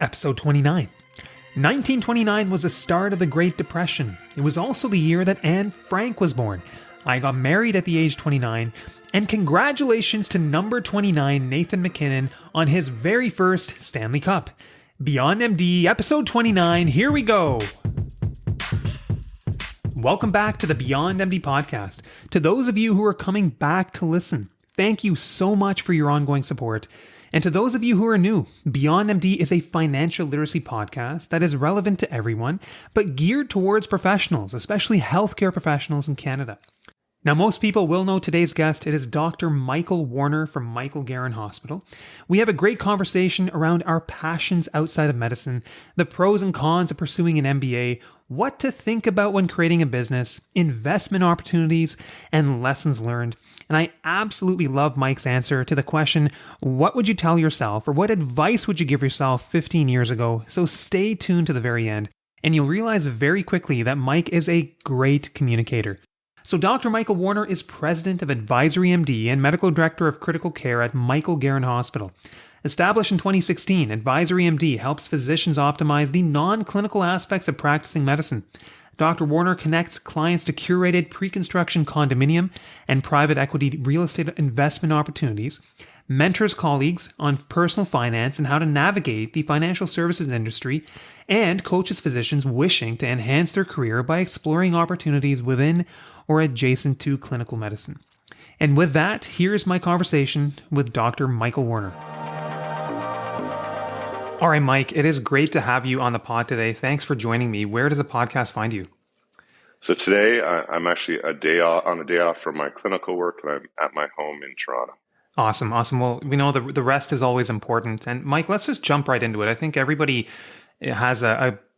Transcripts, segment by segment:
Episode 29. 1929 was the start of the Great Depression. It was also the year that Anne Frank was born. I got married at the age 29, and congratulations to number 29 Nathan McKinnon on his very first Stanley Cup. Beyond MD, episode 29, here we go! Welcome back to the Beyond MD podcast. To those of you who are coming back to listen, thank you so much for your ongoing support. And to those of you who are new, Beyond MD is a financial literacy podcast that is relevant to everyone, but geared towards professionals, especially healthcare professionals in Canada. Now, most people will know today's guest. It is Dr. Michael Warner from Garron Hospital. We have a great conversation around our passions outside of medicine, the pros and cons of pursuing an MBA, what to think about when creating a business, investment opportunities, and lessons learned. And I absolutely love Mike's answer to the question, what would you tell yourself, or what advice would you give yourself 15 years ago? So stay tuned to the very end, and you'll realize very quickly that Mike is a great communicator. So Dr. Michael Warner is president of Advisory MD and medical director of critical care at Garron Hospital. Established in 2016, Advisory MD helps physicians optimize the non-clinical aspects of practicing medicine. Dr. Warner connects clients to curated pre-construction condominium and private equity real estate investment opportunities, mentors colleagues on personal finance and how to navigate the financial services industry, and coaches physicians wishing to enhance their career by exploring opportunities within or adjacent to clinical medicine. And with that, here's my conversation with Dr. Michael Warner. All right, Mike, it is great to have you on the pod today. Thanks for joining me. Where does the podcast find you? So today I'm actually on a day off from my clinical work, and I'm at my home in Toronto. Awesome. Well, we know the rest is always important. And Mike, let's just jump right into it. I think everybody has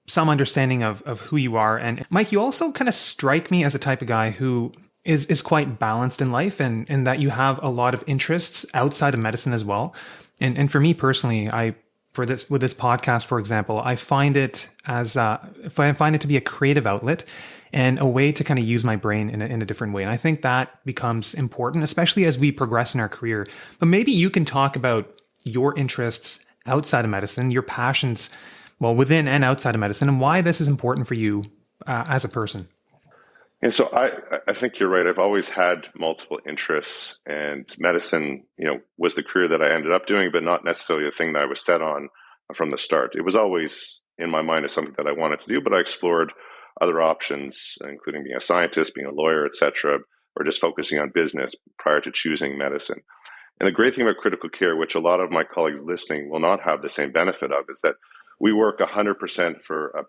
some understanding of who you are. And Mike, you also kind of strike me as a type of guy who is quite balanced in life, and that you have a lot of interests outside of medicine as well. And for me personally, with this podcast, for example, I find it to be a creative outlet and a way to kind of use my brain in a different way. And I think that becomes important, especially as we progress in our career. But maybe you can talk about your interests outside of medicine, your passions, well, within and outside of medicine, and why this is important for you as a person. And so I think you're right. I've always had multiple interests, and medicine, was the career that I ended up doing, but not necessarily the thing that I was set on from the start. It was always in my mind as something that I wanted to do, but I explored other options, including being a scientist, being a lawyer, etc., or just focusing on business prior to choosing medicine. And the great thing about critical care, which a lot of my colleagues listening will not have the same benefit of, is that we work 100% for a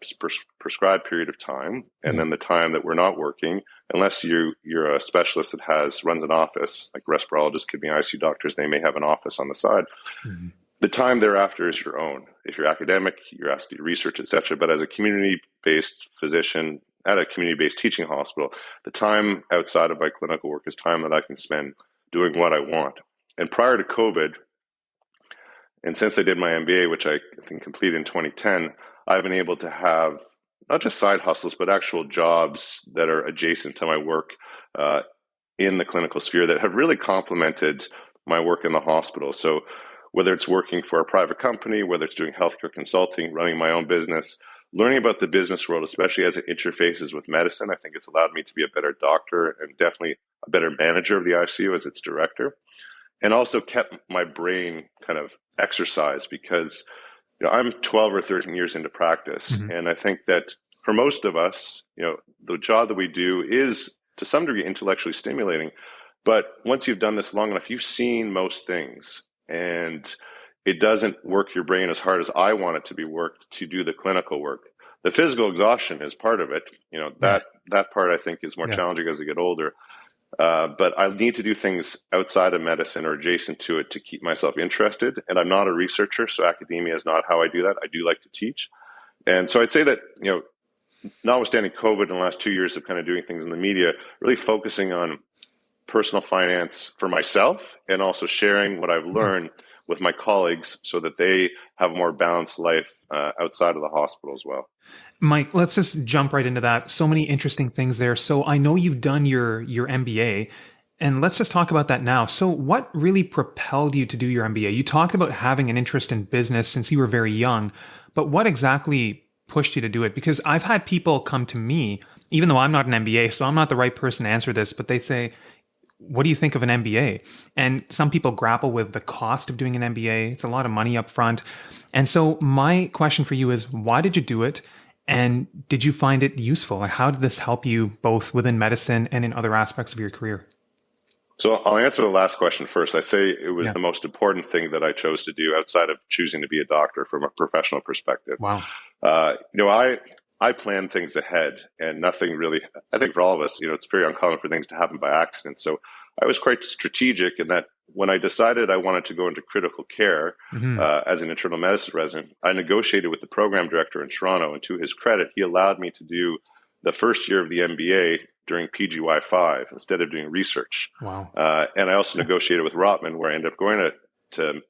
prescribed period of time, and then the time that we're not working, unless you're a specialist that runs an office, like respirologists could be ICU doctors, they may have an office on the side. Mm-hmm. The time thereafter is your own. If you're academic, you're asked to do research, etc. But as a community-based physician at a community-based teaching hospital, the time outside of my clinical work is time that I can spend doing what I want. And prior to COVID, and since I did my MBA, which I think completed in 2010, I've been able to have not just side hustles, but actual jobs that are adjacent to my work in the clinical sphere that have really complemented my work in the hospital. So whether it's working for a private company, whether it's doing healthcare consulting, running my own business, learning about the business world, especially as it interfaces with medicine, I think it's allowed me to be a better doctor and definitely a better manager of the ICU as its director. And also kept my brain kind of exercised because I'm 12 or 13 years into practice. Mm-hmm. And I think that for most of us, the job that we do is to some degree intellectually stimulating. But once you've done this long enough, you've seen most things, and it doesn't work your brain as hard as I want it to be worked to do the clinical work. The physical exhaustion is part of it. That part I think is more challenging as I get older. But I need to do things outside of medicine or adjacent to it to keep myself interested. And I'm not a researcher, so academia is not how I do that. I do like to teach. And so I'd say that, notwithstanding COVID in the last 2 years of kind of doing things in the media, really focusing on personal finance for myself and also sharing what I've learned with my colleagues so that they have a more balanced life outside of the hospital as well. Mike, let's just jump right into that. So many interesting things there. So I know you've done your MBA, and let's just talk about that now. So what really propelled you to do your MBA? You talked about having an interest in business since you were very young, But what exactly pushed you to do it? Because I've had people come to me, even though I'm not an MBA, so I'm not the right person to answer this, but they say, what do you think of an MBA? And some people grapple with the cost of doing an MBA. It's a lot of money up front. And so my question for you is, why did you do it? And did you find it useful? Like, how did this help you both within medicine and in other aspects of your career? So I'll answer the last question first. I say it was Yeah. the most important thing that I chose to do outside of choosing to be a doctor from a professional perspective. Wow. I plan things ahead, and nothing really, I think for all of us, it's very uncommon for things to happen by accident. So I was quite strategic in that when I decided I wanted to go into critical care as an internal medicine resident, I negotiated with the program director in Toronto, and to his credit, he allowed me to do the first year of the MBA during PGY5 instead of doing research. Wow. And I also negotiated with Rotman, where I ended up going to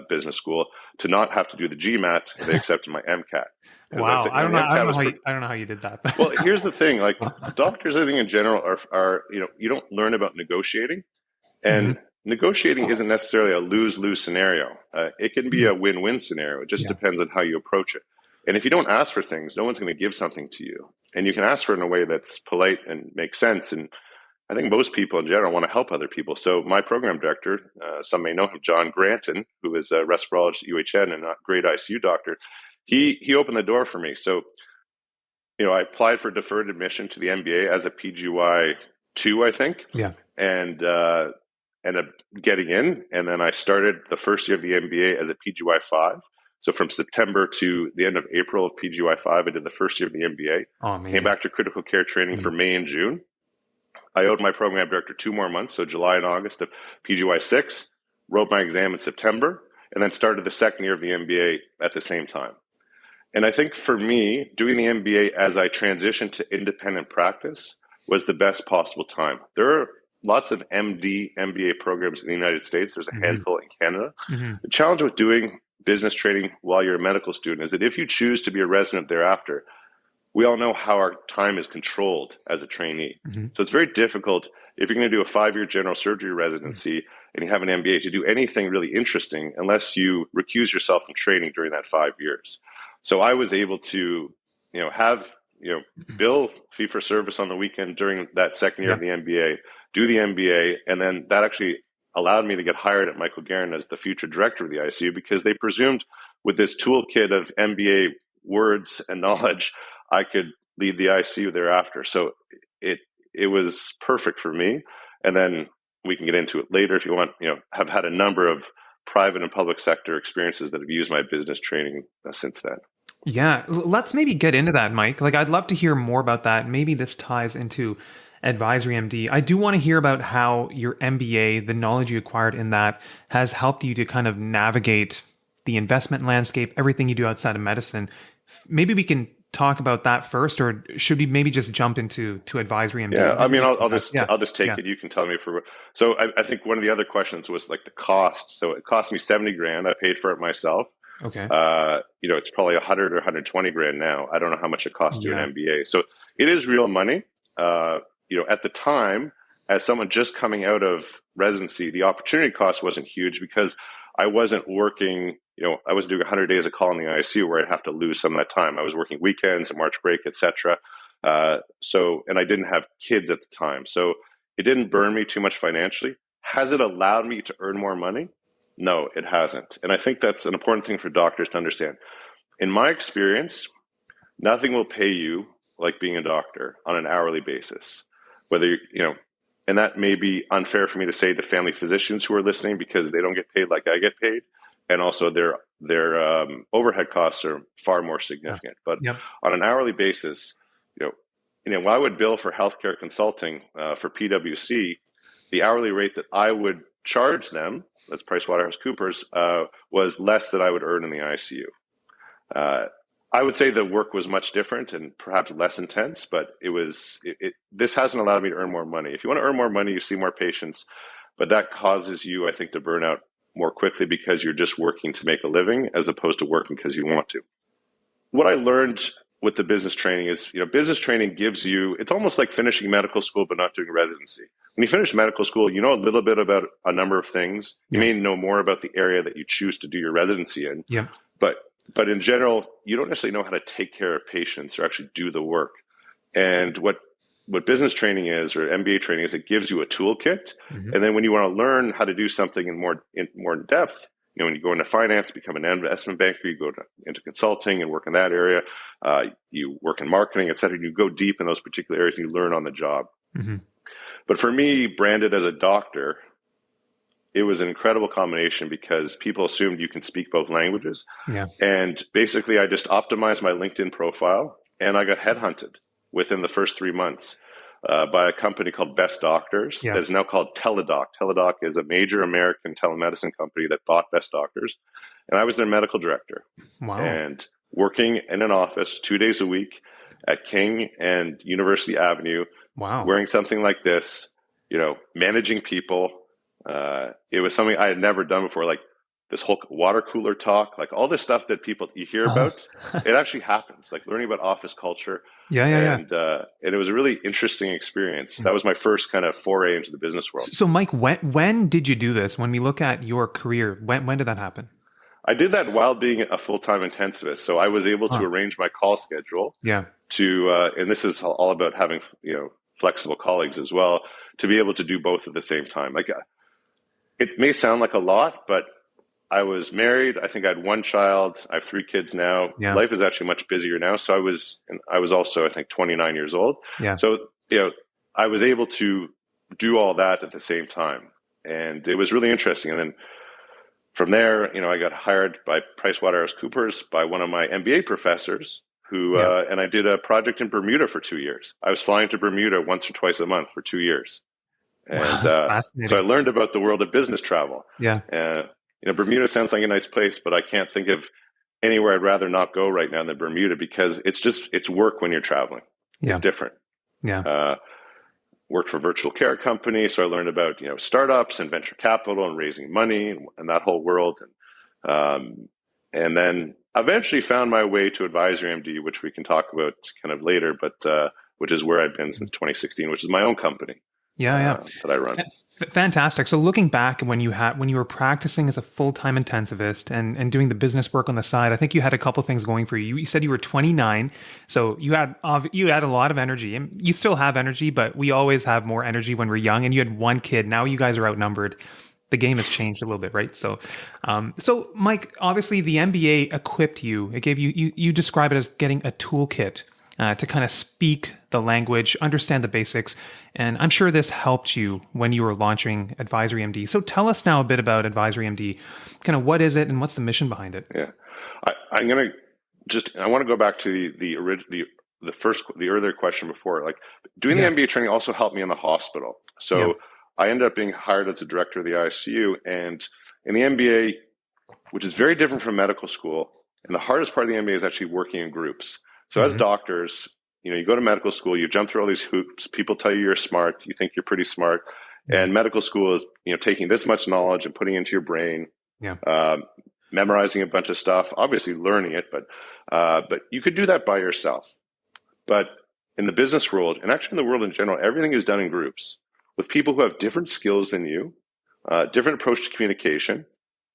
business school, to not have to do the GMAT. They accepted my MCAT. Wow. Said, I don't know how you did that. Well, here's the thing: like doctors, I think in general are you don't learn about negotiating, and negotiating isn't necessarily a lose-lose scenario. It can be a win-win scenario. It just depends on how you approach it. And if you don't ask for things, no one's going to give something to you. And you can ask for it in a way that's polite and makes sense. And I think most people in general want to help other people. So my program director, some may know him, John Granton, who is a respirologist at UHN and a great ICU doctor, he opened the door for me. So, I applied for deferred admission to the MBA as a PGY 2, I think. Yeah. And ended up getting in. And then I started the first year of the MBA as a PGY 5. So from September to the end of April of PGY 5, I did the first year of the MBA. Oh, amazing. Came back to critical care training for May and June. I owed my program director 2 more months, so July and August of PGY 6, wrote my exam in September, and then started the second year of the MBA at the same time. And I think for me, doing the MBA as I transitioned to independent practice was the best possible time. There are lots of MD, MBA programs in the United States. There's a handful in Canada. The challenge with doing business training while you're a medical student is that if you choose to be a resident thereafter, we all know how our time is controlled as a trainee. So it's very difficult if you're going to do a 5-year general surgery residency and you have an MBA to do anything really interesting unless you recuse yourself from training during that 5 years. So I was able to, have, bill fee for service on the weekend during that second year of the MBA, do the MBA, and then that actually allowed me to get hired at Michael Garron as the future director of the ICU because they presumed with this toolkit of MBA words and knowledge, I could lead the ICU thereafter. So it was perfect for me. And then we can get into it later if you want, have had a number of private and public sector experiences that have used my business training since then. Yeah, let's maybe get into that, Mike. Like, I'd love to hear more about that. Maybe this ties into Advisory MD. I do want to hear about how your MBA, the knowledge you acquired in that, has helped you to kind of navigate the investment landscape, everything you do outside of medicine. Maybe we can talk about that first, or should we maybe just jump into Advisory MD? Yeah, I mean, I'll just take it. You can tell me for. So I think one of the other questions was like the cost. So it cost me $70,000. I paid for it myself. Okay. It's probably 100 or 120 grand now. I don't know how much it costs to do an MBA. So it is real money. At the time, as someone just coming out of residency, the opportunity cost wasn't huge because I wasn't working, I was doing 100 days of call in the ICU where I'd have to lose some of that time. I was working weekends and March break, etc. And I didn't have kids at the time. So it didn't burn me too much financially. Has it allowed me to earn more money? No, it hasn't. And I think that's an important thing for doctors to understand. In my experience, nothing will pay you like being a doctor on an hourly basis. Whether, and that may be unfair for me to say to family physicians who are listening because they don't get paid like I get paid. And also their overhead costs are far more significant. But on an hourly basis, when I would bill for healthcare consulting for PwC, the hourly rate that I would charge them, that's PricewaterhouseCoopers, was less than I would earn in the ICU. I would say the work was much different and perhaps less intense, but this hasn't allowed me to earn more money. If you want to earn more money, you see more patients, but that causes you, I think, to burn out more quickly because you're just working to make a living as opposed to working because you want to. What I learned with the business training is, business training gives you, it's almost like finishing medical school but not doing residency. When you finish medical school, you know a little bit about a number of things. You may know more about the area that you choose to do your residency in. Yeah. But But in general, you don't necessarily know how to take care of patients or actually do the work. And what business training is, or MBA training is, it gives you a toolkit. Hmm. And then when you want to learn how to do something more in depth, when you go into finance, become an investment banker, you go into consulting and work in that area. You work in marketing, et cetera. You go deep in those particular areas and you learn on the job. Hmm. But for me, branded as a doctor, it was an incredible combination because people assumed you can speak both languages. Yeah. And basically, I just optimized my LinkedIn profile and I got headhunted within the first 3 months by a company called Best Doctors Yeah. that is now called Teladoc. Teladoc is a major American telemedicine company that bought Best Doctors. And I was their medical director Wow. and working in an office 2 days a week at King and University Avenue, Wow. wearing something like this, managing people. It was something I had never done before, like this whole water cooler talk, like all this stuff that you hear Uh-huh. about. It actually happens, like learning about office culture, Yeah. Yeah. Yeah. and it was a really interesting experience. That was my first kind of foray into the business world. So, Mike, when did you do this? When we look at your career, when did that happen? I did that while being a full-time intensivist, so I was able to Huh. arrange my call schedule Yeah. and this is all about having flexible colleagues as well, to be able to do both at the same time. Like it may sound like a lot, but I was married. I think I had one child. I have 3 kids now. Yeah. Life is actually much busier now. So I was also, I think, 29 years old. Yeah. So, I was able to do all that at the same time. And it was really interesting. And then from there, I got hired by PricewaterhouseCoopers by one of my MBA professors Yeah. and I did a project in Bermuda for 2 years. I was flying to Bermuda once or twice a month for 2 years. Wow. And That's so I fascinating. learned about the world of business travel. Yeah. Uh, Bermuda sounds like a nice place, but I can't think of anywhere I'd rather not go right now than Bermuda because it's work when you're traveling. It's Yeah. different. Yeah. Uh, Worked for a virtual care company, so I learned about startups and venture capital and raising money and that whole world. And then eventually found my way to Advisory MD, which we can talk about kind of later, but which is where I've been since 2016, which is my own company Yeah. Yeah. that I run. Fantastic. So looking back when you were practicing as a full-time intensivist and doing the business work on the side, I think you had a couple things going for you. You said you were 29, so you had a lot of energy, and you still have energy, but we always have more energy when we're young. And you had one kid. Now you guys are outnumbered. The game has changed a little bit, right? So Mike, obviously the MBA equipped you. It gave you describe it as getting a toolkit to kind of speak the language, understand the basics. And I'm sure this helped you when you were launching Advisory MD. So tell us now a bit about Advisory MD. Kind of what is it and what's the mission behind it? Yeah, I'm gonna I want to go back to the earlier question before. Like doing the Yeah. MBA training also helped me in the hospital. Yeah. So I ended up being hired as the director of the ICU, and in the MBA, which is very different from medical school, and the hardest part of the MBA is actually working in groups. So as Hmm. doctors, you go to medical school, you jump through all these hoops. People tell you you're smart, you think you're pretty smart, Yeah. and medical school is taking this much knowledge and putting it into your brain. Yeah. Um, Memorizing a bunch of stuff, obviously learning it, but you could do that by yourself. But in the business world, and actually in the world in general, everything is done in groups with people who have different skills than you, different approach to communication.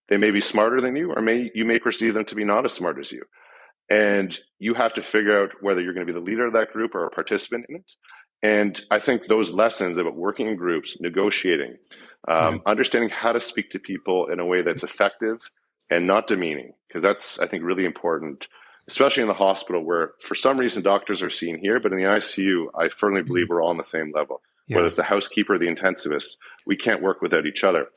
They may be smarter than you, or you may perceive them to be not as smart as you. And you have to figure out whether you're going to be the leader of that group or a participant in it. And I think those lessons about working in groups, negotiating, Yeah. understanding how to speak to people in a way that's effective and not demeaning, because that's, I think, really important, especially in the hospital where for some reason doctors are seen here, but in the ICU, I firmly believe we're all on the same level. Whether Yeah. it's the housekeeper or the intensivist, we can't work without each other.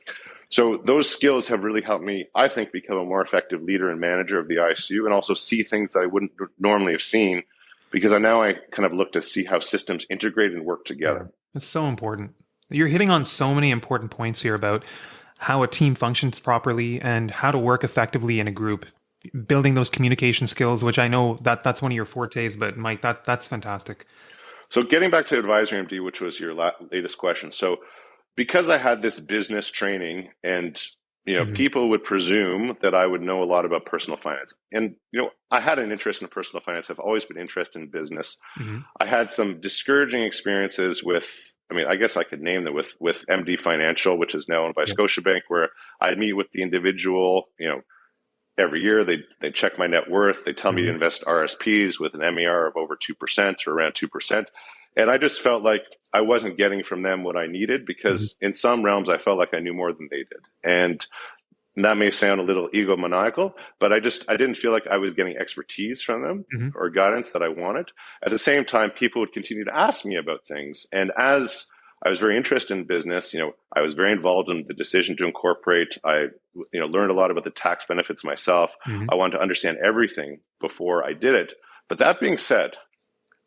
So those skills have really helped me, I think, become a more effective leader and manager of the ICU and also see things that I wouldn't normally have seen because I kind of look to see how systems integrate and work Yeah. together. It's so important. You're hitting on so many important points here about how a team functions properly and how to work effectively in a group, building those communication skills, which I know that's one of your fortes, but Mike, that's fantastic. So getting back to Advisory MD, which was your latest question. So because I had this business training and Hmm. people would presume that I would know a lot about personal finance. And I had an interest in personal finance. I've always been interested in business. Hmm. I had some discouraging experiences with, I guess I could name them with MD Financial, which is now owned by Yeah. Scotiabank, where I'd meet with the individual, every year they check my net worth. They tell me to invest RSPs with an MER of over 2% or around 2%. And I just felt like I wasn't getting from them what I needed, because in some realms I felt like I knew more than they did. And that may sound a little egomaniacal, but I didn't feel like I was getting expertise from them or guidance that I wanted. At the same time, people would continue to ask me about things. And as I was very interested in business, I was very involved in the decision to incorporate. I, learned a lot about the tax benefits myself. I wanted to understand everything before I did it. But that being said,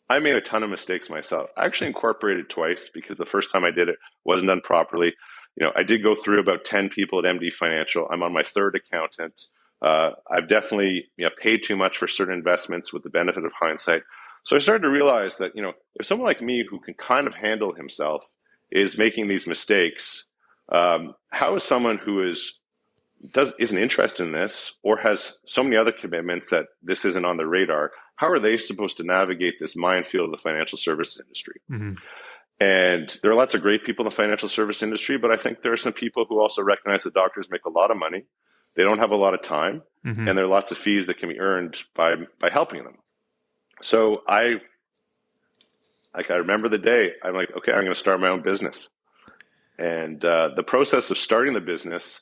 I made a ton of mistakes myself. I actually incorporated twice because the first time I did it wasn't done properly. I did go through about 10 people at MD Financial. I'm on my third accountant. I've definitely paid too much for certain investments with the benefit of hindsight. So I started to realize that, if someone like me who can kind of handle himself is making these mistakes, how is someone who isn't interested in this or has so many other commitments that this isn't on the radar, how are they supposed to navigate this minefield of the financial services industry? And there are lots of great people in the financial service industry, but I think there are some people who also recognize that doctors make a lot of money. They don't have a lot of time, and there are lots of fees that can be earned by helping them. So I remember the day I'm like, okay, I'm going to start my own business. And the process of starting the business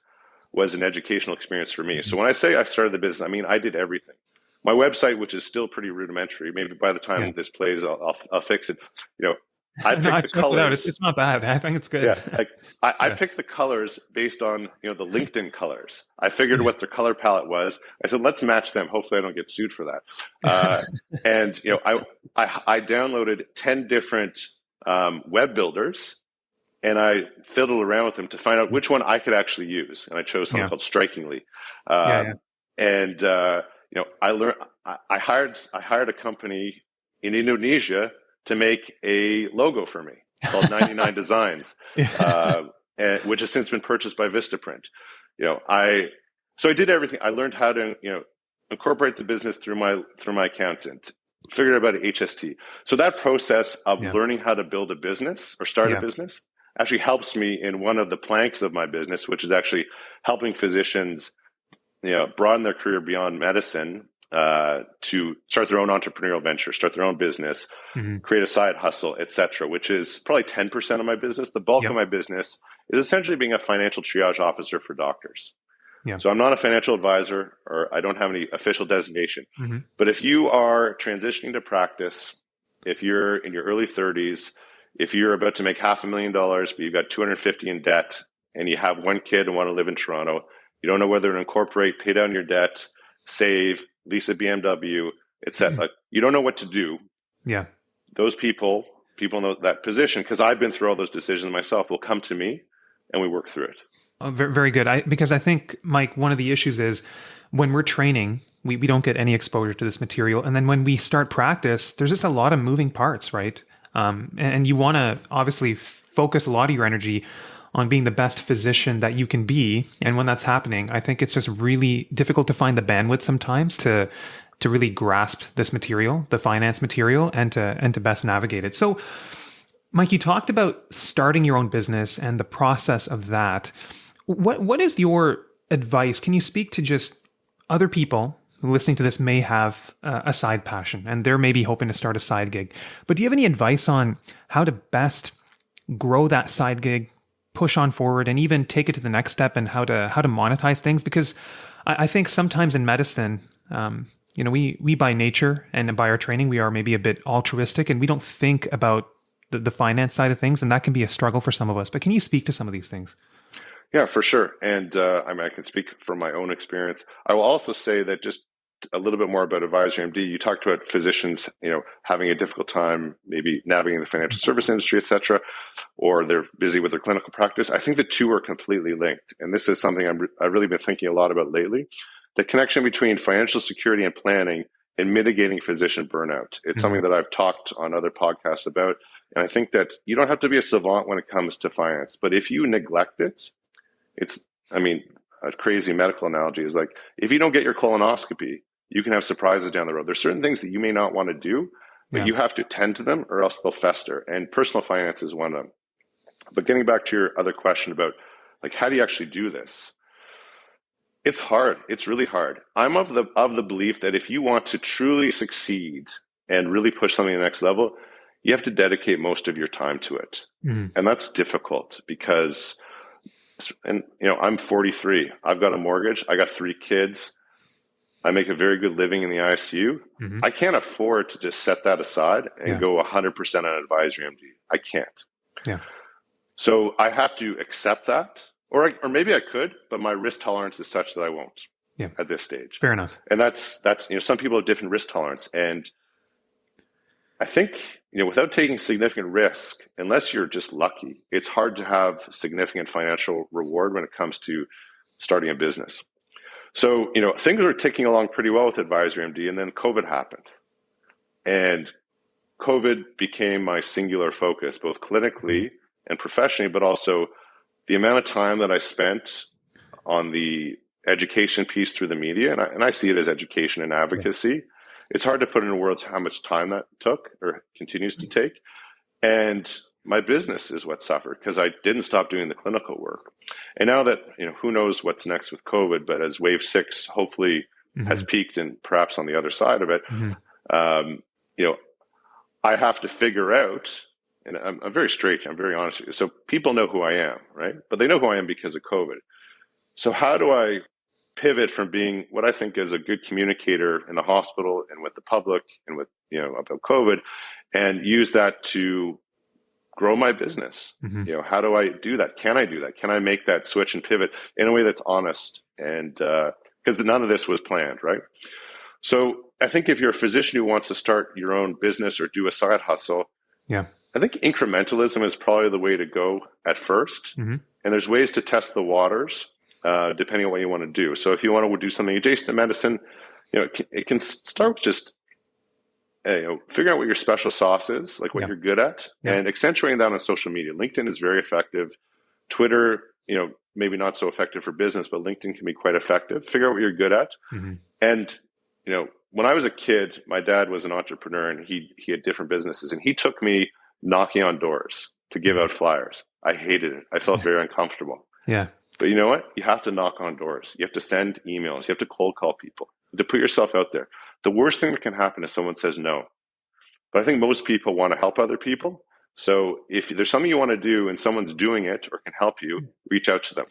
was an educational experience for me. So when I say I started the business, I mean I did everything. My website, which is still pretty rudimentary, maybe by the time this plays, I'll fix it. I picked the colors. It's not bad. I think it's good. Yeah, I picked the colors based on the LinkedIn colors. I figured what their color palette was. I said, let's match them. Hopefully, I don't get sued for that. And I downloaded 10 different web builders, and I fiddled around with them to find out which one I could actually use. And I chose something called Strikingly. And I learned. I hired a company in Indonesia to make a logo for me called 99 Designs, which has since been purchased by Vistaprint. So I did everything. I learned how to incorporate the business through my accountant, figured out about HST. So that process of learning how to build a business or start a business actually helps me in one of the planks of my business, which is actually helping physicians broaden their career beyond medicine, to start their own entrepreneurial venture, start their own business, create a side hustle, etc., which is probably 10% of my business. The bulk of my business is essentially being a financial triage officer for doctors. So I'm not a financial advisor, or I don't have any official designation. But if you are transitioning to practice, if you're in your early 30s, if you're about to make $500,000, but you've got 250 in debt, and you have one kid and want to live in Toronto, you don't know whether to incorporate, pay down your debt, save, lease a BMW, etc. You don't know what to do. Those people in that position, because I've been through all those decisions myself, will come to me and we work through it. Very, very good. Because I think, Mike, one of the issues is when we're training, we don't get any exposure to this material. And then when we start practice, there's just a lot of moving parts, right? And you want to obviously focus a lot of your energy on being the best physician that you can be. And when that's happening, I think it's just really difficult to find the bandwidth sometimes to really grasp this material, the finance material, and to best navigate it. So, Mike, you talked about starting your own business and the process of that. What is your advice? Can you speak to just other people who listening to this may have a side passion and they're maybe hoping to start a side gig, but do you have any advice on how to best grow that side gig, push on forward, and even take it to the next step, and how to monetize things? Because I think sometimes in medicine, we by nature and by our training, we are maybe a bit altruistic and we don't think about the finance side of things, and that can be a struggle for some of us. But can you speak to some of these things? Yeah, for sure. And I can speak from my own experience. I will also say that just a little bit more about Advisory MD. You talked about physicians, having a difficult time maybe navigating the financial service industry, et cetera, or they're busy with their clinical practice. I think the two are completely linked. And this is something I've really been thinking a lot about lately. The connection between financial security and planning and mitigating physician burnout. It's something that I've talked on other podcasts about. And I think that you don't have to be a savant when it comes to finance, but if you neglect it, a crazy medical analogy is like, if you don't get your colonoscopy, you can have surprises down the road. There's certain things that you may not want to do, but you have to tend to them or else they'll fester. And personal finance is one of them. But getting back to your other question about how do you actually do this? It's hard. It's really hard. I'm of the belief that if you want to truly succeed and really push something to the next level, you have to dedicate most of your time to it. Hmm. And that's difficult because, and I'm 43. I've got a mortgage. I got 3 kids. I make a very good living in the ICU. Hmm. I can't afford to just set that aside and Yeah. go 100% on advisory MD. I can't. Yeah. So I have to accept that, or maybe I could, but my risk tolerance is such that I won't Yeah. at this stage. Fair enough. And that's some people have different risk tolerance, and I think without taking significant risk, unless you're just lucky, it's hard to have significant financial reward when it comes to starting a business. So things were ticking along pretty well with Advisory MD, and then COVID happened, and COVID became my singular focus, both Mhm. clinically and professionally, but also the amount of time that I spent on the education piece through the media, and I see it as education and Yeah. advocacy. It's hard to put into words how much time that took or continues to take. And my business is what suffered because I didn't stop doing the clinical work. And now that, who knows what's next with COVID, but as wave 6 hopefully has Hmm. peaked and perhaps on the other side of it, Hmm. um, you know, I have to figure out, and I'm very straight, I'm very honest with you. So people know who I am, right? But they know who I am because of COVID. So how do I pivot from being what I think is a good communicator in the hospital and with the public and with, about COVID, and use that to grow my business? Hmm. How do I do that? Can I do that? Can I make that switch and pivot in a way that's honest? And because none of this was planned, right? So I think if you're a physician who wants to start your own business or do a side hustle, Yeah. I think incrementalism is probably the way to go at first. Hmm. And there's ways to test the waters depending on what you want to do. So if you want to do something adjacent to medicine, it can start with just figuring out what your special sauce is, like what Yeah. you're good at, Yeah. and accentuating that on social media. LinkedIn is very effective. Twitter, maybe not so effective for business, but LinkedIn can be quite effective. Figure out what you're good at. Hmm. And, when I was a kid, my dad was an entrepreneur and he had different businesses, and he took me knocking on doors to give Hmm. out flyers. I hated it. I felt very uncomfortable. Yeah. But you know what? You have to knock on doors. You have to send emails. You have to cold call people. You have to put yourself out there. The worst thing that can happen is someone says no. But I think most people want to help other people. So if there's something you want to do and someone's doing it or can help you, reach out to them.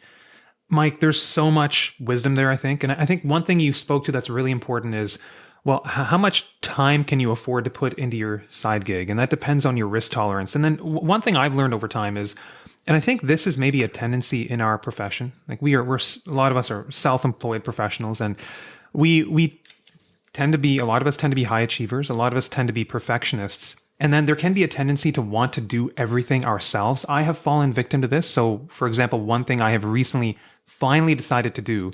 Mike, there's so much wisdom there, I think. And I think one thing you spoke to that's really important is, well, how much time can you afford to put into your side gig? And that depends on your risk tolerance. And then one thing I've learned over time is, and I think this is maybe a tendency in our profession. Like a lot of us are self-employed professionals, and we tend to be, a lot of us tend to be high achievers. A lot of us tend to be perfectionists. And then there can be a tendency to want to do everything ourselves. I have fallen victim to this. So, for example, one thing I have recently finally decided to do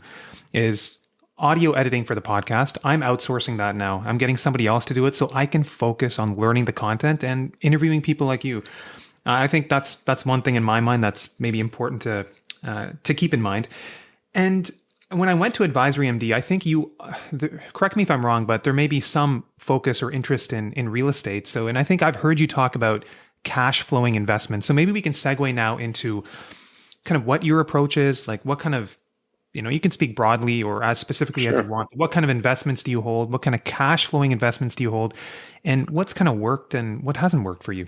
is audio editing for the podcast. I'm outsourcing that now. I'm getting somebody else to do it so I can focus on learning the content and interviewing people like you. I think that's one thing in my mind that's maybe important to keep in mind. And when I went to Advisory MD, I think correct me if I'm wrong, but there may be some focus or interest in real estate. So, and I think I've heard you talk about cash flowing investments. So maybe we can segue now into kind of what your approach is, like what kind of, you can speak broadly or as specifically as you Sure. want. What kind of investments do you hold? What kind of cash flowing investments do you hold? And what's kind of worked and what hasn't worked for you?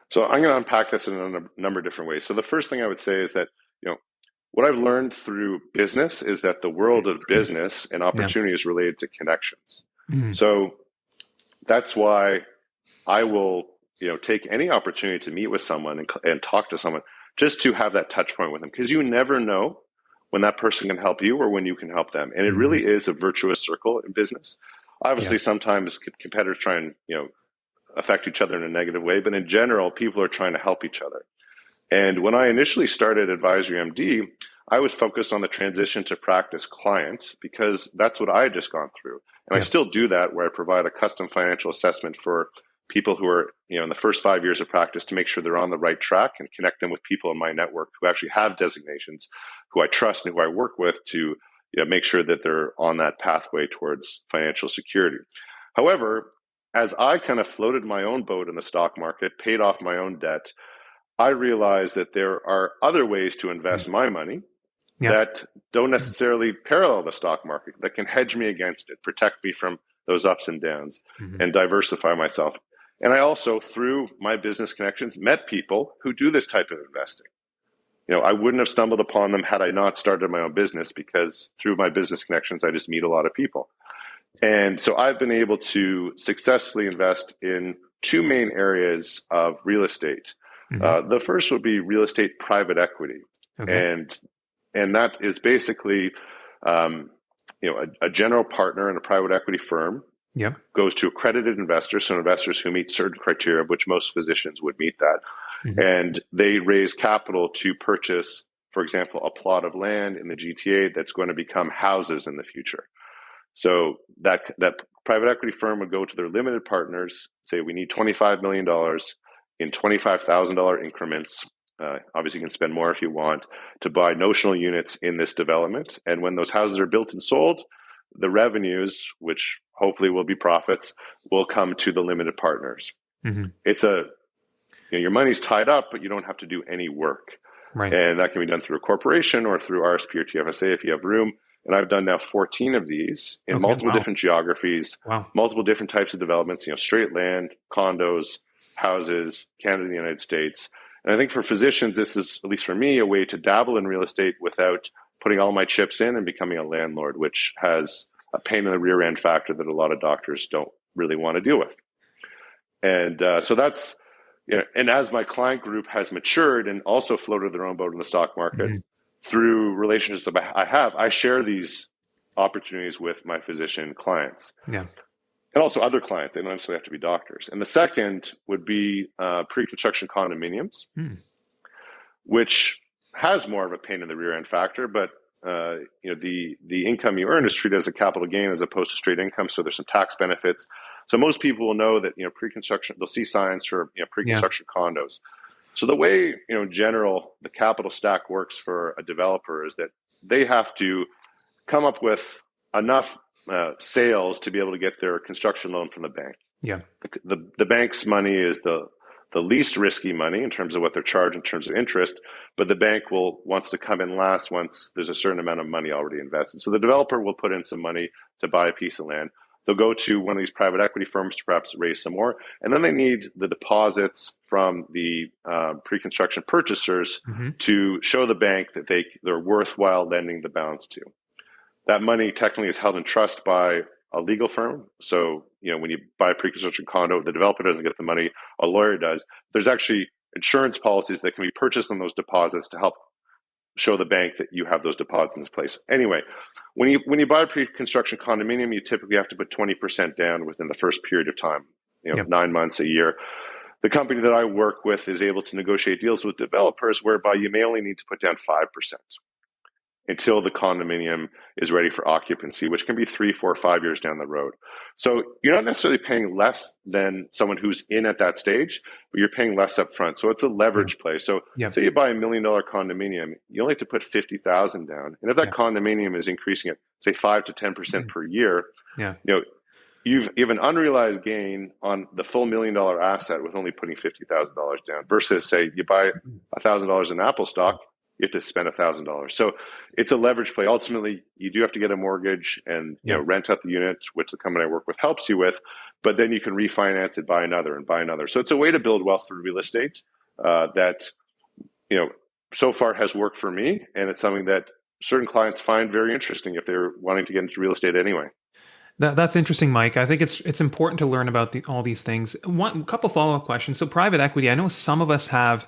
So I'm going to unpack this in a number of different ways. So the first thing I would say is that, what I've learned through business is that the world of business and Yeah. opportunity is related to connections. Mhm. So that's why I will, take any opportunity to meet with someone and talk to someone just to have that touch point with them, because you never know when that person can help you or when you can help them. And it Mhm. really is a virtuous circle in business. Yeah. Obviously, sometimes competitors try and, affect each other in a negative way, but in general, people are trying to help each other. And when I initially started Advisory MD, I was focused on the transition to practice clients because that's what I had just gone through. And I Yeah. still do that, where I provide a custom financial assessment for people who are, in the first 5 years of practice, to make sure they're on the right track and connect them with people in my network who actually have designations, who I trust and who I work with to, make sure that they're on that pathway towards financial security. However, as I kind of floated my own boat in the stock market, paid off my own debt, I realized that there are other ways to invest my money Yeah. that don't necessarily parallel the stock market, that can hedge me against it, protect me from those ups and downs, Hmm. and diversify myself. And I also, through my business connections, met people who do this type of investing. I wouldn't have stumbled upon them had I not started my own business, because through my business connections, I just meet a lot of people. And so I've been able to successfully invest in two main areas of real estate. Hmm. The first would be real estate private equity. Okay. And that is basically, um, a general partner in a private equity firm Yep. goes to accredited investors, so investors who meet certain criteria, of which most physicians would meet that, Hmm. and they raise capital to purchase, for example, a plot of land in the GTA that's going to become houses in the future. So that private equity firm would go to their limited partners, say, we need $25 million in $25,000 increments. Obviously, you can spend more if you want, to buy notional units in this development. And when those houses are built and sold, the revenues, which hopefully will be profits, will come to the limited partners. Hmm. It's your money's tied up, but you don't have to do any work. Right. And that can be done through a corporation or through RSP or TFSA if you have room. And I've done now 14 of these in Okay. multiple Wow. different geographies, Wow. multiple different types of developments, straight land, condos, houses, Canada, and the United States. And I think for physicians, this is, at least for me, a way to dabble in real estate without putting all my chips in and becoming a landlord, which has a pain in the rear end factor that a lot of doctors don't really want to deal with. And so that's, and as my client group has matured and also floated their own boat in the stock market, Hmm. through relationships that I share these opportunities with my physician clients Yeah. and also other clients. They don't necessarily have to be doctors. And the second would be pre-construction condominiums, Hmm. which has more of a pain in the rear end factor, but the income you earn is treated as a capital gain as opposed to straight income. So there's some tax benefits. So most people will know that pre-construction, they'll see signs for Yeah. pre-construction condos. So the way in general the capital stack works for a developer is that they have to come up with enough sales to be able to get their construction loan from the bank. Yeah. The bank's money is the least risky money in terms of what they're charged in terms of interest, but the bank wants to come in last once there's a certain amount of money already invested. So the developer will put in some money to buy a piece of land. They'll go to one of these private equity firms to perhaps raise some more, and then they need the deposits from the pre-construction purchasers Hmm. to show the bank that they're worthwhile lending the balance to. That money technically is held in trust by a legal firm. So, when you buy a pre-construction condo, the developer doesn't get the money, a lawyer does. There's actually insurance policies that can be purchased on those deposits to help show the bank that you have those deposits in place. Anyway, when you buy a pre-construction condominium, you typically have to put 20% down within the first period of time, Yep. 9 months, a year. The company that I work with is able to negotiate deals with developers whereby you may only need to put down 5% until the condominium is ready for occupancy, which can be 3, 4, 5 years down the road. So you're not necessarily paying less than someone who's in at that stage, but you're paying less up front. So it's a leverage play. So Yep. say you buy $1 million condominium, you only have to put 50,000 down. And if that Yep. condominium is increasing at, say, 5 to 10% per year, Yeah. you have an unrealized gain on the full $1 million asset with only putting $50,000 down versus, say, you buy $1,000 in Apple stock, you have to spend $1,000. So it's a leverage play. Ultimately, you do have to get a mortgage and rent out the unit, which the company I work with helps you with. But then you can refinance it, buy another, and buy another. So it's a way to build wealth through real estate that so far has worked for me, and it's something that certain clients find very interesting if they're wanting to get into real estate anyway. That's interesting, Mike. I think it's important to learn about all these things. One couple follow-up questions. So private equity, I know some of us have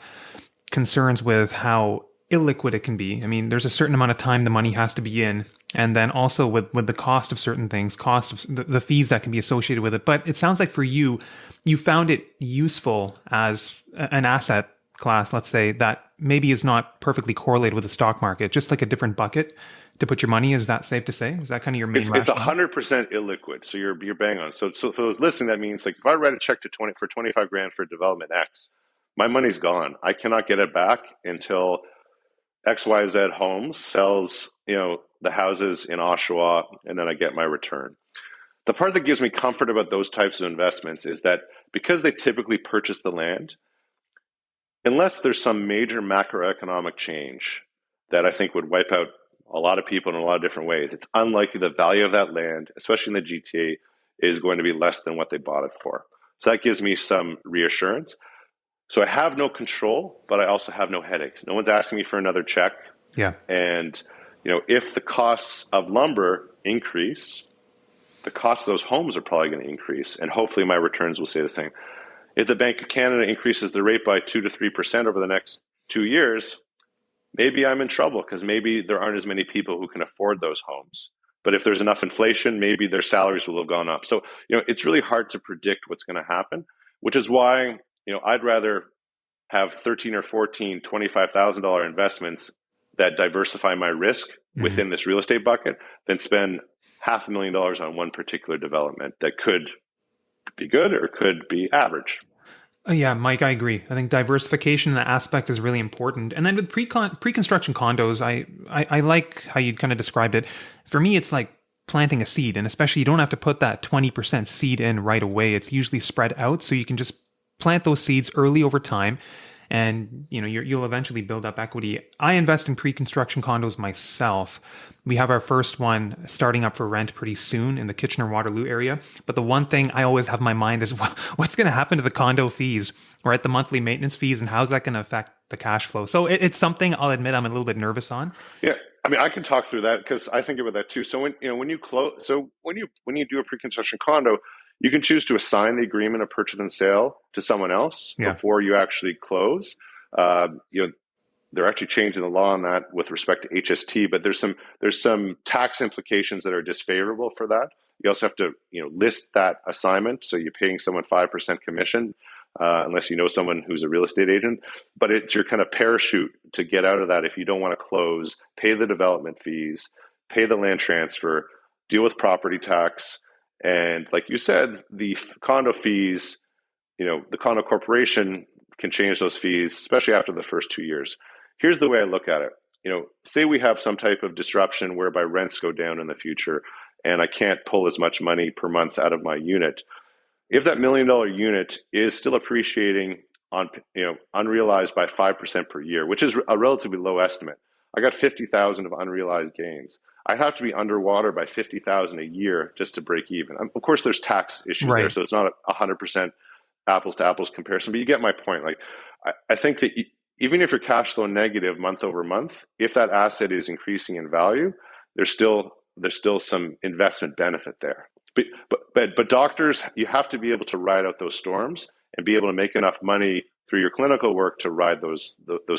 concerns with how illiquid it can be. I mean, there's a certain amount of time the money has to be in, and then also with the cost of certain things, cost of the fees that can be associated with it. But it sounds like for you, you found it useful as an asset class, let's say, that maybe is not perfectly correlated with the stock market, just like a different bucket to put your money. Is that safe to say? Is that kind of your main rationale? It's 100% illiquid. So you're bang on. So for those listening, that means like if I write a check to 25 grand for development X, my money's gone. I cannot get it back until XYZ Homes sells, the houses in Oshawa, and then I get my return. The part that gives me comfort about those types of investments is that because they typically purchase the land, unless there's some major macroeconomic change that I think would wipe out a lot of people in a lot of different ways. It's unlikely the value of that land, especially in the GTA, is going to be less than what they bought it for. So that gives me some reassurance. So I have no control, but I also have no headaches. No one's asking me for another check. Yeah. And, if the costs of lumber increase, the cost of those homes are probably going to increase. And hopefully my returns will stay the same. If the Bank of Canada increases the rate by 2 to 3% over the next 2 years, maybe I'm in trouble because maybe there aren't as many people who can afford those homes. But if there's enough inflation, maybe their salaries will have gone up. So, it's really hard to predict what's going to happen, which is why, I'd rather have 13 or 14 $25,000 investments that diversify my risk within this real estate bucket than spend $500,000 on one particular development that could be good or could be average. Yeah, Mike, I agree. I think diversification in that aspect is really important. And then with pre-construction condos, I like how you kind of described it. For me, it's like planting a seed, and especially you don't have to put that 20% seed in right away. It's usually spread out, so you can just plant those seeds early over time, and you'll eventually build up equity. I invest in pre-construction condos myself. We have our first one starting up for rent pretty soon in the Kitchener-Waterloo area. But the one thing I always have in my mind is what's going to happen to the condo fees, or at the monthly maintenance fees, and how's that going to affect the cash flow? So it's something I'll admit I'm a little bit nervous on. Yeah, I mean, I can talk through that because I think about that too. So when you do a pre-construction condo, you can choose to assign the agreement of purchase and sale to someone else before you actually close. They're actually changing the law on that with respect to HST, but there's some tax implications that are disfavorable for that. You also have to list that assignment, so you're paying someone 5% commission unless you know someone who's a real estate agent. But it's your kind of parachute to get out of that if you don't want to close, pay the development fees, pay the land transfer, deal with property tax. And like you said, the condo fees, the condo corporation can change those fees, especially after the first 2 years. Here's the way I look at it. Say we have some type of disruption whereby rents go down in the future and I can't pull as much money per month out of my unit. If that $1 million unit is still appreciating on, unrealized by 5% per year, which is a relatively low estimate, I got 50,000 of unrealized gains. I have to be underwater by 50,000 a year just to break even. Of course, there's tax issues there, so it's not a 100% apples to apples comparison. But you get my point. Like, I think that even if you're cash flow negative month over month, if that asset is increasing in value, there's still some investment benefit there. But doctors, you have to be able to ride out those storms and be able to make enough money through your clinical work to ride those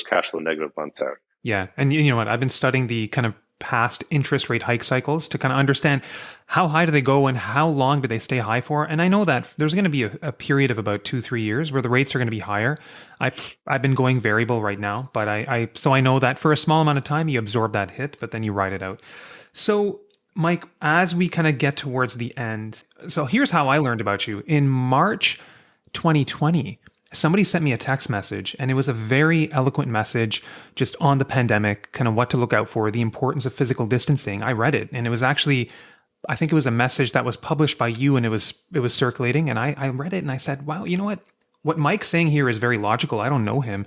cash flow negative months out. Yeah. And you know what? I've been studying the kind of past interest rate hike cycles to kind of understand how high do they go and how long do they stay high for. And I know that there's going to be a period of about 2-3 years where the rates are going to be higher. I've been going variable right now, but so I know that for a small amount of time you absorb that hit, but then you ride it out. So Mike, as we kind of get towards the end, so here's how I learned about you. In March 2020, somebody sent me a text message, and it was a very eloquent message just on the pandemic, kind of what to look out for, the importance of physical distancing. I read it, and it was actually, I think it was a message that was published by you, and it was circulating, and I read it, and I said, wow, you know what? What Mike's saying here is very logical. I don't know him.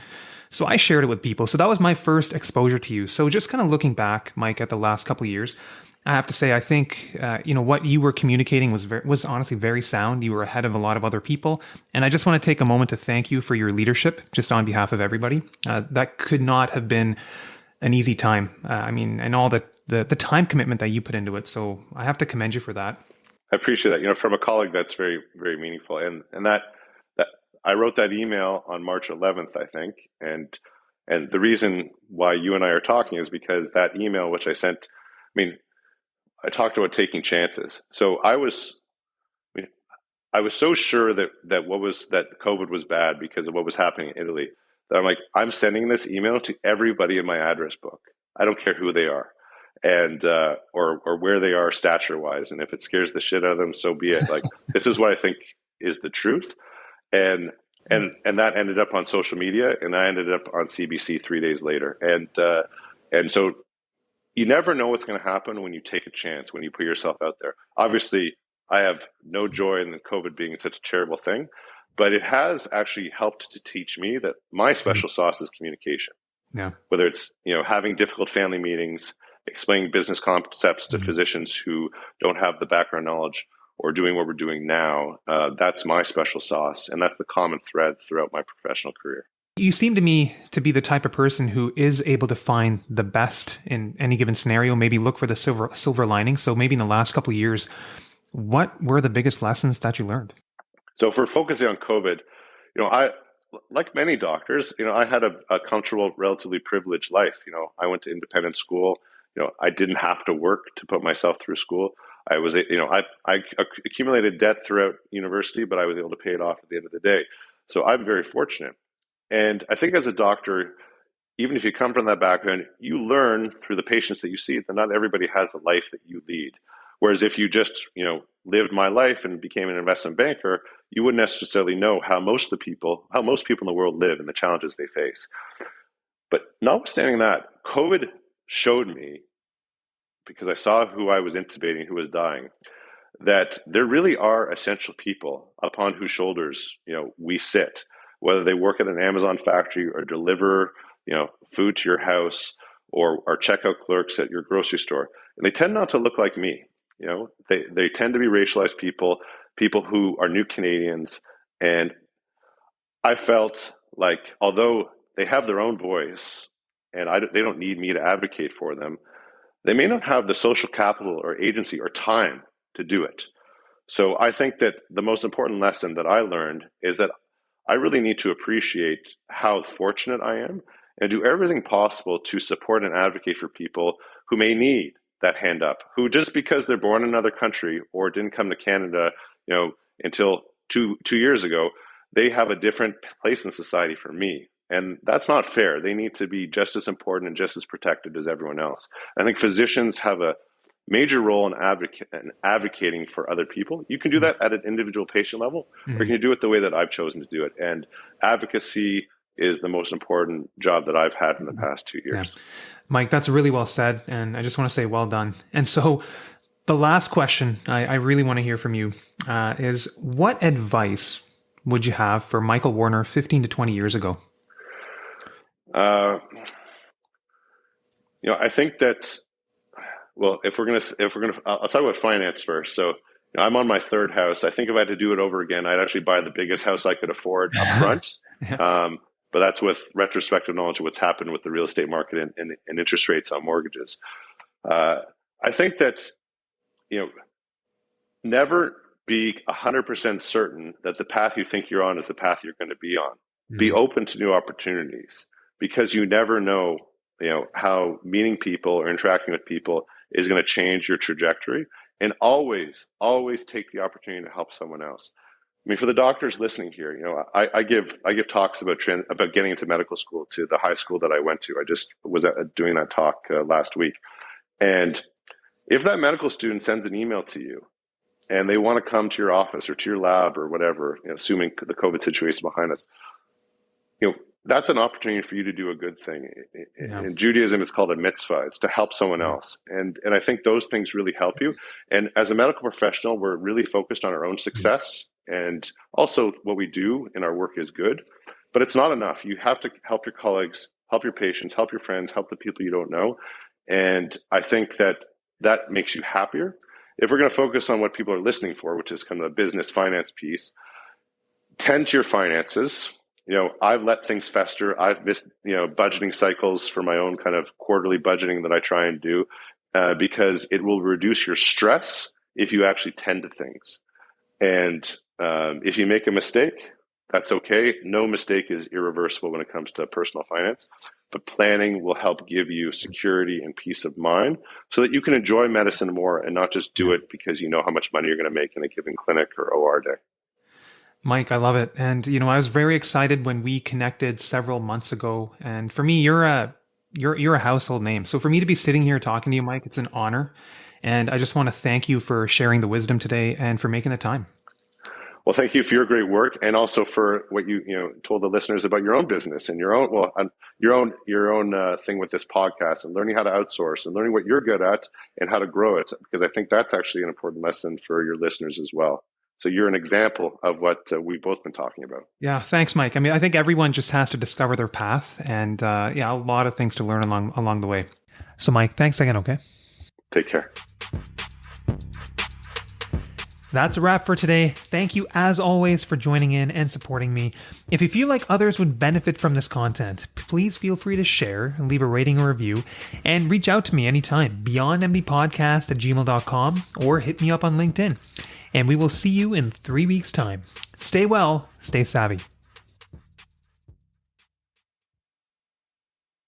So I shared it with people. So that was my first exposure to you. So just kind of looking back, Mike, at the last couple of years, I have to say, I think, what you were communicating was honestly very sound. You were ahead of a lot of other people. And I just want to take a moment to thank you for your leadership, just on behalf of everybody. That could not have been an easy time. And all the time commitment that you put into it. So I have to commend you for that. I appreciate that. From a colleague, that's very, very meaningful. And that I wrote that email on March 11th, I think. And the reason why you and I are talking is because that email, which I sent, I talked about taking chances. So I was so sure that COVID was bad because of what was happening in Italy that I'm sending this email to everybody in my address book. I don't care who they are, and or where they are stature wise. And if it scares the shit out of them, so be it. Like, this is what I think is the truth, and that ended up on social media, and I ended up on CBC 3 days later, and so. You never know what's going to happen when you take a chance, when you put yourself out there. Obviously, I have no joy in COVID being such a terrible thing, but it has actually helped to teach me that my special sauce is communication. Yeah. Whether it's, having difficult family meetings, explaining business concepts to physicians who don't have the background knowledge or doing what we're doing now. That's my special sauce, and that's the common thread throughout my professional career. You seem to me to be the type of person who is able to find the best in any given scenario, maybe look for the silver lining. So maybe in the last couple of years, what were the biggest lessons that you learned? So if we're focusing on COVID, I, like many doctors, I had a comfortable, relatively privileged life. I went to independent school. I didn't have to work to put myself through school. I accumulated debt throughout university, but I was able to pay it off at the end of the day. So I'm very fortunate. And I think as a doctor, even if you come from that background, you learn through the patients that you see that not everybody has the life that you lead. Whereas if you just, lived my life and became an investment banker, you wouldn't necessarily know how most people in the world live and the challenges they face. But notwithstanding that, COVID showed me, because I saw who I was intubating, who was dying, that there really are essential people upon whose shoulders, we sit, whether they work at an Amazon factory or deliver, food to your house or are checkout clerks at your grocery store. And they tend not to look like me. They tend to be racialized people who are new Canadians. And I felt like, although they have their own voice and they don't need me to advocate for them, they may not have the social capital or agency or time to do it. So I think that the most important lesson that I learned is that I really need to appreciate how fortunate I am and do everything possible to support and advocate for people who may need that hand up, who just because they're born in another country or didn't come to Canada, until two years ago, they have a different place in society from me. And that's not fair. They need to be just as important and just as protected as everyone else. I think physicians have a major role in advocating for other people. You can do that at an individual patient level, or you can do it the way that I've chosen to do it. And advocacy is the most important job that I've had in the past 2 years. Yeah. Mike, that's really well said. And I just want to say well done. And so the last question I really want to hear from you is, what advice would you have for Michael Warner 15 to 20 years ago? I think that, well, I'll talk about finance first. So I'm on my third house. I think if I had to do it over again, I'd actually buy the biggest house I could afford up front. Yeah. But that's with retrospective knowledge of what's happened with the real estate market and interest rates on mortgages. I think that, never be 100% certain that the path you think you're on is the path you're going to be on. Mm-hmm. Be open to new opportunities, because you never know, how meeting people or interacting with people is going to change your trajectory. And always take the opportunity to help someone else. I mean, for the doctors listening here, I give talks about getting into medical school to the high school that I went to. I just was doing that talk last week. And if that medical student sends an email to you and they want to come to your office or to your lab or whatever, assuming the COVID situation behind us, that's an opportunity for you to do a good thing. Yeah. In Judaism, it's called a mitzvah. It's to help someone else. And I think those things really help you. And as a medical professional, we're really focused on our own success. And also what we do in our work is good, but it's not enough. You have to help your colleagues, help your patients, help your friends, help the people you don't know. And I think that makes you happier. If we're going to focus on what people are listening for, which is kind of the business finance piece, tend to your finances. I've let things fester. I've missed, budgeting cycles for my own kind of quarterly budgeting that I try and do because it will reduce your stress if you actually tend to things. And if you make a mistake, that's okay. No mistake is irreversible when it comes to personal finance, but planning will help give you security and peace of mind so that you can enjoy medicine more and not just do it because you know how much money you're going to make in a given clinic or OR day. Mike, I love it. And, I was very excited when we connected several months ago. And for me, you're a household name. So for me to be sitting here talking to you, Mike, it's an honor. And I just want to thank you for sharing the wisdom today and for making the time. Well, thank you for your great work, and also for what you told the listeners about your own business and your own thing with this podcast, and learning how to outsource and learning what you're good at and how to grow it. Because I think that's actually an important lesson for your listeners as well. So you're an example of what we've both been talking about. Yeah, thanks, Mike. I mean, I think everyone just has to discover their path, and a lot of things to learn along the way. So, Mike, thanks again, okay? Take care. That's a wrap for today. Thank you, as always, for joining in and supporting me. If you feel like others would benefit from this content, please feel free to share, leave a rating or review, and reach out to me anytime, beyondmdpodcast@gmail.com, or hit me up on LinkedIn. And we will see you in 3 weeks' time. Stay well, stay savvy.